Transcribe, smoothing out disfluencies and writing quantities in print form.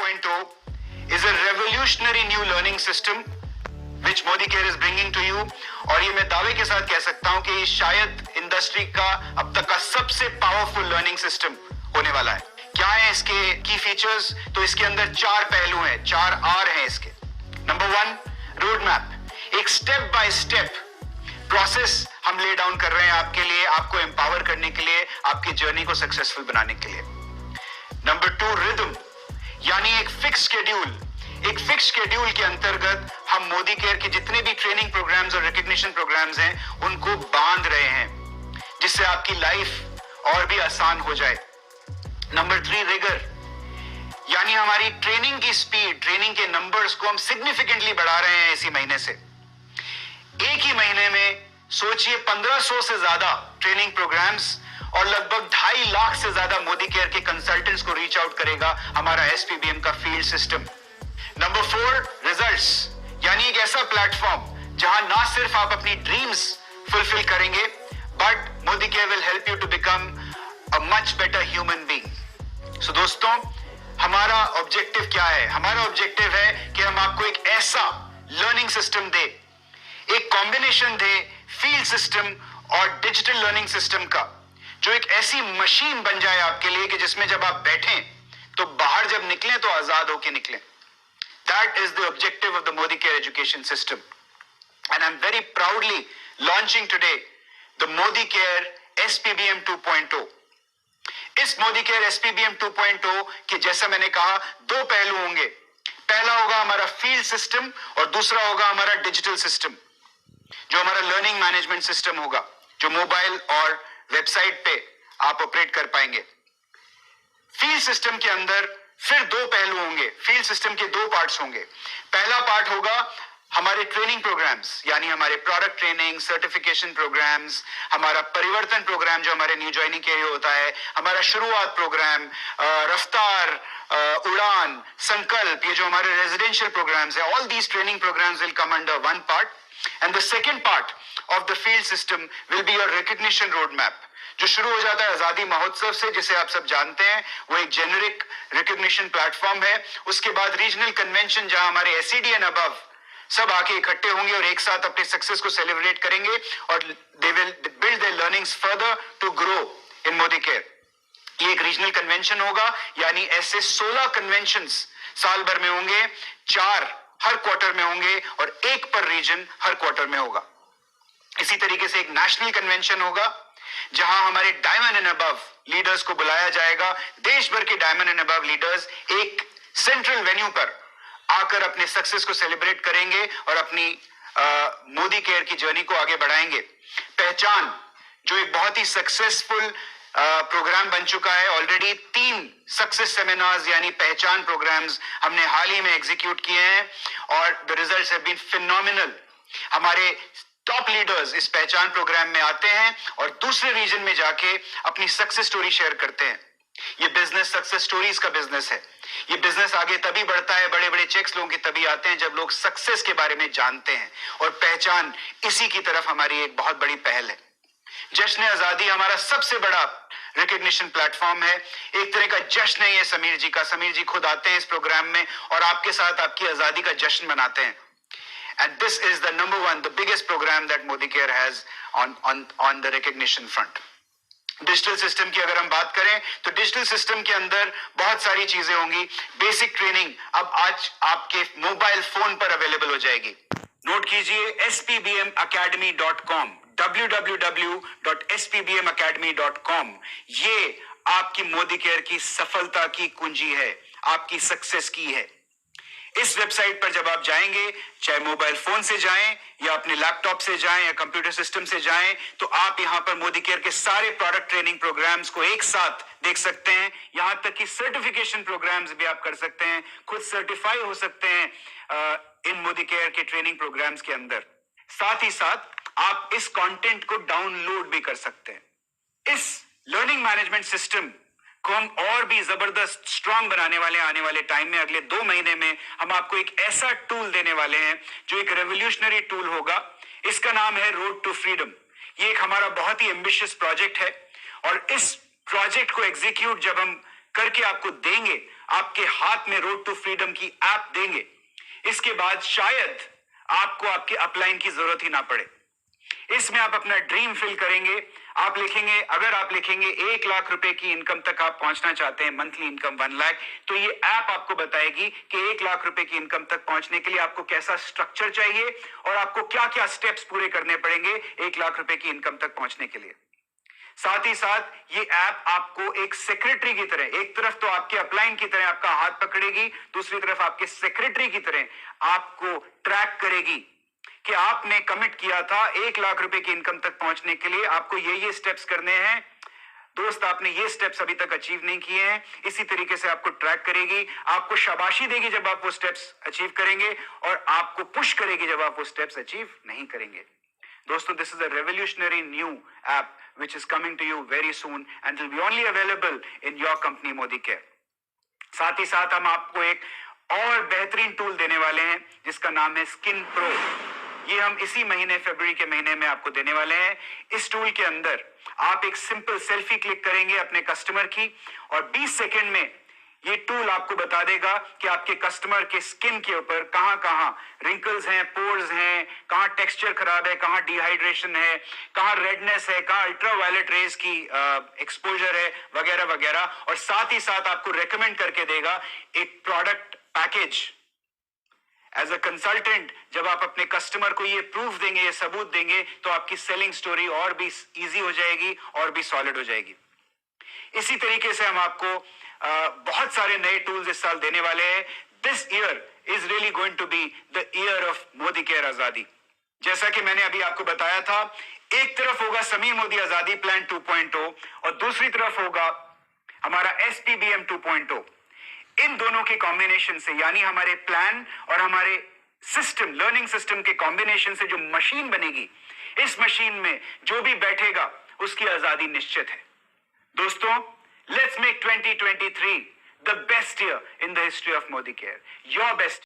2.0 is a revolutionary new learning system which Modi Care is bringing to you. और ये मैं दावे के साथ कह सकता हूं कि शायद इंडस्ट्री का अब तक का सबसे पावरफुल लर्निंग सिस्टम होने वाला है। क्या है इसके की फीचर्स? तो इसके अंदर 4 पहलू हैं, 4 आर हैं इसके। नंबर 1, रोड मैप, एक स्टेप बाय स्टेप प्रोसेस हम ले डाउन कर रहे हैं आपके लिए, आपको एम्पावर करने के लिए, आपकी जर्नी को सक्सेसफुल बनाने के लिए। नंबर 2, रिदम, यानी एक फिक्स शेड्यूल। एक फिक्स शेड्यूल के अंतर्गत हम मोदी केयर के जितने भी ट्रेनिंग प्रोग्राम्स और रिकॉग्निशन प्रोग्राम्स हैं उनको बांध रहे हैं, जिससे आपकी लाइफ और भी आसान हो जाए। नंबर 3, रिगर, यानी हमारी ट्रेनिंग की स्पीड, ट्रेनिंग के नंबर्स को हम सिग्निफिकेंटली बढ़ा रहे हैं इसी महीने से। एक ही महीने में सोचिए 1500 से ज्यादा ट्रेनिंग प्रोग्राम्स और लगभग 2.5 लाख से ज्यादा मोदी केयर के कंसल्टेंट्स को रीच आउट करेगा हमारा एसपीबीएम का फील्ड सिस्टम। नंबर 4, रिजल्ट्स, यानी एक ऐसा प्लेटफॉर्म जहां ना सिर्फ आप अपनी ड्रीम्स फुलफिल करेंगे but Modicare will help you to become a much better human being. So दोस्तों, हमारा ऑब्जेक्टिव क्या है? हमारा ऑब्जेक्टिव है कि हम आपको एक ऐसा लर्निंग सिस्टम दे, एक कॉम्बिनेशन दे फील्ड सिस्टम और डिजिटल लर्निंग सिस्टम का, जो एक ऐसी मशीन बन जाए आपके लिए कि जिसमें जब आप बैठें तो बाहर जब निकलें तो आजाद होकर निकलें। That is the objective of the Modi Care education system. And I'm very proudly launching today the Modi Care SPBM 2.0. इस Modi Care SPBM 2.0 के जैसा मैंने कहा 2 पहलू होंगे। पहला होगा हमारा फील्ड सिस्टम और दूसरा होगा हमारा डिजिटल सिस्टम, जो हमारा लर्निंग मैनेजमेंट सिस्टम होगा, जो मोबाइल और वेबसाइट पे आप ऑपरेट कर पाएंगे। फील्ड सिस्टम के अंदर फिर 2 पहलू होंगे, फील्ड सिस्टम के 2 पार्ट्स होंगे। पहला पार्ट होगा हमारे ट्रेनिंग प्रोग्राम्स, यानी हमारे प्रोडक्ट ट्रेनिंग, सर्टिफिकेशन प्रोग्राम्स, हमारा परिवर्तन प्रोग्राम जो हमारे न्यू ज्वाइनिंग के लिए होता है, हमारा शुरुआत प्रोग्राम, रफ्तार, उड़ान, संकल्प, ये जो हमारे रेजिडेंशियल प्रोग्राम्स है, all these training programs will come under one part. And the second part of the field system will be your recognition road map, जो शुरू हो जाता है आजादी महोत्सव से, जिसे आप सब जानते हैं। वो एक जेनरिक रिकॉग्निशन प्लेटफॉर्म है। उसके बाद रीजनल कन्वेंशन, जहां हमारे एसईडी एंड अबव सब आके इकट्ठे होंगे और एक साथ अपने सक्सेस को सेलिब्रेट करेंगे और they will build their learnings further to grow in Modicare. ये एक रीजनल कन्वेंशन होगा, यानी ऐसे 16 कन्वेंशंस साल भर में होंगे, 4 हर क्वार्टर में होंगे और 1 पर रीजन हर क्वार्टर में होगा। इसी तरीके से एक नेशनल कन्वेंशन होगा, जहां हमारे डायमंड एंड अबव लीडर्स को बुलाया जाएगा। देश भर के डायमंड एंड अबव लीडर्स एक सेंट्रल वेन्यू पर आकर अपने सक्सेस को सेलिब्रेट करेंगे और अपनी मोदी केयर की जर्नी को आगे बढ़ाएंगे। पहचान, जो एक बहुत ही सक्सेसफुल प्रोग्राम बन चुका है। ऑलरेडी 3 सक्सेस सेमिनार्स यानी पहचान प्रोग्राम्स हमने हाल ही में एग्जीक्यूट किए हैं और the results have been phenomenal. हमारे टॉप लीडर्स इस पहचान प्रोग्राम में आते हैं और दूसरे रीजन में जाके अपनी सक्सेस स्टोरी शेयर करते हैं। ये बिजनेस सक्सेस स्टोरीज का बिजनेस है। ये बिजनेस आगे तभी बढ़ता है, बड़े बड़े चेक्स लोगों के तभी आते हैं जब लोग सक्सेस के बारे में जानते हैं, और पहचान इसी की तरफ हमारी एक बहुत बड़ी पहल है। जश्न आजादी हमारा सबसे बड़ा रिकॉग्निशन प्लेटफॉर्म है। एक तरह का जश्न है ये समीर जी का। समीर जी खुद आते हैं इस प्रोग्राम में और आपके साथ आपकी आजादी का जश्न मनाते हैं। And this is the number one, the biggest program that Modi Care has on the recognition front. Digital system की अगर हम बात करें तो डिजिटल सिस्टम के अंदर बहुत सारी चीजें होंगी। बेसिक ट्रेनिंग अब आज आपके मोबाइल फोन पर अवेलेबल हो जाएगी। नोट कीजिए spbmacademy.com, www.spbmacademy.com। ये आपकी मोदी केयर की सफलता की कुंजी है, आपकी सक्सेस की है। इस वेबसाइट पर जब आप जाएंगे, चाहे मोबाइल फोन से जाएं या अपने लैपटॉप से जाएं या कंप्यूटर सिस्टम से जाएं, तो आप यहां पर मोदी केयर के सारे प्रोडक्ट ट्रेनिंग प्रोग्राम्स को एक साथ देख सकते हैं। यहां तक कि सर्टिफिकेशन प्रोग्राम्स भी आप कर सकते हैं, खुद सर्टिफाई हो सकते हैं इन मोदी केयर के ट्रेनिंग प्रोग्राम्स के अंदर। साथ ही साथ आप इस कंटेंट को डाउनलोड भी कर सकते हैं। इस लर्निंग मैनेजमेंट सिस्टम को हम और भी जबरदस्त स्ट्रांग बनाने वाले हैं। आने वाले टाइम में, अगले 2 महीने में हम आपको एक ऐसा टूल देने वाले हैं जो एक रेवोल्यूशनरी टूल होगा। इसका नाम है रोड टू फ्रीडम। ये एक हमारा बहुत ही एम्बिशियस प्रोजेक्ट है और इस प्रोजेक्ट को एग्जीक्यूट जब हम करके आपको देंगे आपके हाथ में रोड टू फ्रीडम की ऐप देंगे, इसके बाद शायद आपको आपके अपलाइन की जरूरत ही ना पड़े। इसमें आप अपना ड्रीम फिल करेंगे। आप लिखेंगे, अगर आप लिखेंगे 1 लाख रुपए की इनकम तक आप पहुंचना चाहते हैं, मंथली इनकम 1 लाख, तो ये ऐप आपको बताएगी कि 1 लाख रुपए की इनकम तक पहुंचने के लिए आपको कैसा स्ट्रक्चर चाहिए और आपको क्या क्या स्टेप्स पूरे करने पड़ेंगे 1 लाख रुपए की इनकम तक पहुंचने के लिए। साथ ही साथ ये ऐप आपको एक सेक्रेटरी की तरह, एक तरफ तो आपके अपलाइन की तरह आपका हाथ पकड़ेगी, दूसरी तरफ आपके सेक्रेटरी की तरह आपको ट्रैक करेगी कि आपने कमिट किया था 1 लाख रुपए की इनकम तक पहुंचने के लिए आपको ये स्टेप्स करने हैं। दोस्त, आपने ये स्टेप्स अभी तक अचीव नहीं किए हैं। इसी तरीके से आपको ट्रैक करेगी, आपको शाबाशी देगी जब आप वो स्टेप्स अचीव करेंगे और आपको पुश करेगी जब आप वो स्टेप्स अचीव नहीं करेंगे। दोस्तों, this is a revolutionary new app which is coming to you very soon and will be only available in your company ModiCare। साथ ही साथ हम आपको एक और बेहतरीन टूल देने वाले हैं जिसका नाम है स्किन प्रो। ये हम इसी महीने, फरवरी के महीने में आपको देने वाले हैं। इस टूल के अंदर आप एक सिंपल सेल्फी क्लिक करेंगे अपने कस्टमर की और 20 सेकेंड में ये टूल आपको बता देगा कि आपके कस्टमर के स्किन के ऊपर कहां कहां रिंकल्स हैं, पोर्स हैं, कहां टेक्सचर खराब है, कहां डिहाइड्रेशन है, कहां रेडनेस है, कहां अल्ट्रावायलेट रेज की एक्सपोजर है, वगैरह वगैरह। और साथ ही साथ आपको रेकमेंड करके देगा एक product package. As a consultant जब आप अपने कस्टमर को ये प्रूफ देंगे, ये सबूत देंगे, तो आपकी सेलिंग स्टोरी और भी इजी हो जाएगी और भी सॉलिड हो जाएगी। इसी तरीके से हम आपको बहुत सारे नए टूल्स इस साल देने वाले हैं। This year is really going to be the year of Modicare आजादी। जैसा कि मैंने अभी आपको बताया था, एक तरफ होगा समीर मोदी आजादी प्लान 2.0 और दूसरी तरफ होगा हमारा SPBM 2.0। इन दोनों के कॉम्बिनेशन से, यानी हमारे प्लान और हमारे सिस्टम, लर्निंग सिस्टम के कॉम्बिनेशन से जो मशीन बनेगी, इस मशीन में जो भी बैठेगा उसकी आजादी निश्चित है। दोस्तों, let's make 2023 the best year in the history of ModiCare. Your best